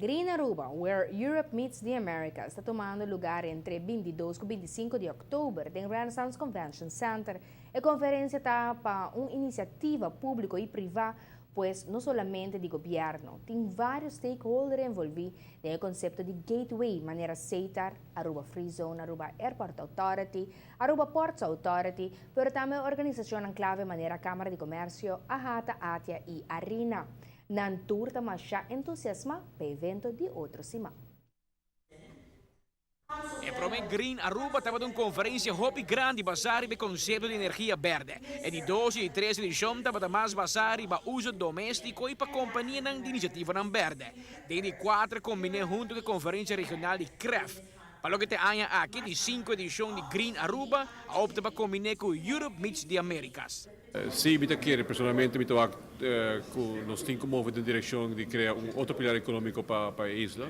Green Aruba, where Europe meets the Americas, está tomando lugar entre 22 e 25 de outubro em Renaissance Convention Center. A conferência está para uma iniciativa pública e privada, pois não somente de governo, tem vários stakeholders envolvidos no conceito de gateway, maneira aceitar Aruba Free Zone, Aruba Airport Authority, Aruba Ports Authority, mas também a organização em clave maneira Câmara de Comércio, AHATA, ATIA e ARINA. Nan turta masya entusiasma para evento de outro cima. E para o Green Aruba estava uma conferência Hopi Grande basada no conceito de energia verde. E de 12 e 13 de junho estava mais basada no uso doméstico e para a companhia de iniciativa não verde. Desde 4 combinei junto com a conferência regional de CREF. Para o que te anha aqui de 5 edição de Green Aruba, a opta para combinar com Europe meets the Americas. Sim, me quero personalmente me tocar com nós temos movido em direção de criar outro pilar econômico para a isla.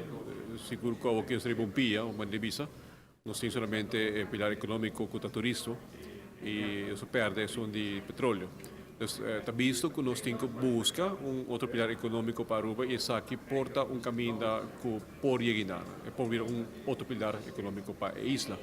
Seguro que o que seria pia, uma divisa. Nós temos somente o pilar econômico com o turismo e isso perde são de petróleo. Está visto que nós temos que buscar outro pilar econômico para Aruba e isso aqui porta caminho por Yeguinar. É por vir outro pilar econômico para a isla.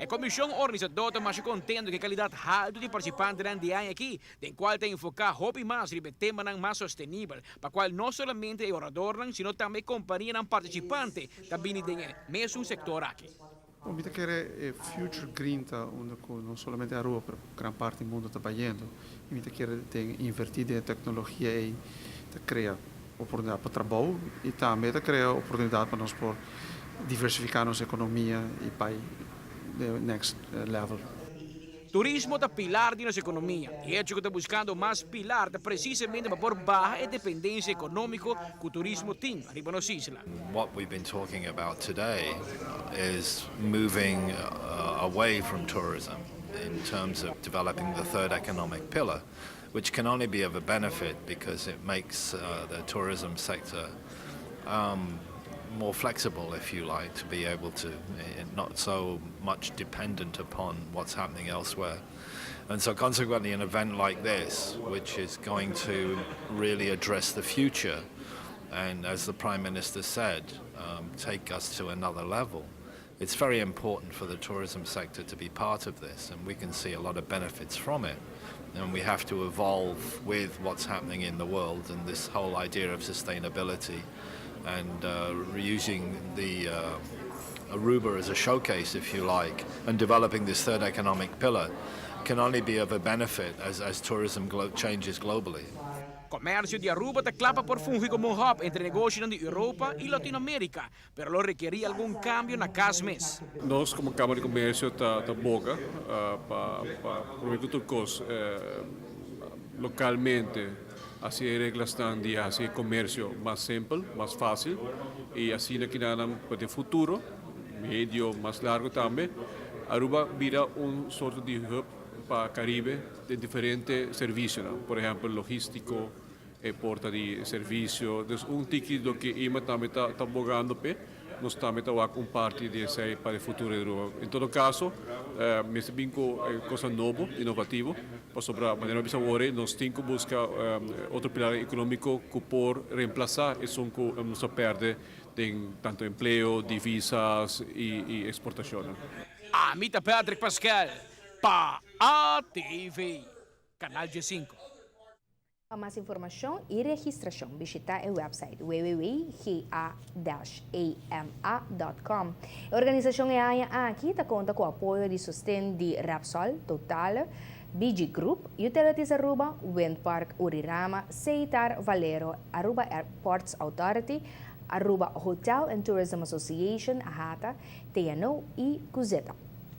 A comissão organizadora mais contente que a qualidade alta de participantes de ano aqui, em qual tem focar Hopi mais sobre tema mais sustentável, para qual não somente o orador, sino também companhia não participante, também tem mesmo sector aqui. O que quer future green onde não somente a Aruba, mas grande parte do mundo está trabalhando. O que quer invertir em tecnologia e criar oportunidade para trabalho e também criar oportunidade para nós por diversificar nossa economia e para the next level. Turismo é pilar de nossa economia e é que está buscando mais pilar precisamente para pôr baixa a dependência econômica que o turismo tem arriba nas islas. What we've been talking about today is moving away from tourism in terms of developing the third economic pillar, which can only be of a benefit because it makes the tourism sector more flexible, if you like, to be able to not so much dependent upon what's happening elsewhere. And so consequently an event like this, which is going to really address the future and, as the Prime Minister said, take us to another level, it's very important for the tourism sector to be part of this, and we can see a lot of benefits from it. And we have to evolve with what's happening in the world and this whole idea of sustainability and reusing the Aruba as a showcase, if you like, and developing this third economic pillar can only be of a benefit as tourism changes globally. Comércio de Aruba te clapa por fungir como hub entre negócios de Europa e Latinoamérica, pero lo requería algún cambio na casa mes. Nós, como Câmara de Comércio, está boca para turcos localmente. Assim regras estão de fazer comércio mais simples, mais fácil e assim que nada para o futuro, médio, mais largo também. Aruba vira sorte de hub para o Caribe de diferentes serviços, por exemplo, logístico, porta de serviço. Então, ticket que IMA também está bogando nós também estamos com parte desse para o futuro de Aruba. Em todo caso, me bem com coisa nova, inovativa, para sobre a maneira de agora, nós temos que buscar outro pilar econômico que por reemplaçar isso que nos perde tem tanto emprego, divisas e exportação. Amita Patrick Pascal, para ATV, Canal G5. Para mais informação e registração, visita o website www.ga-ama.com. A organização EAIA aqui conta com o apoio de sustento de Repsol, Total, BG Group, Utilities Aruba, Wind Park Urirama, Seitar Valero, Aruba Airports Authority, Aruba Hotel and Tourism Association, AHATA, TNO e Cuzeta.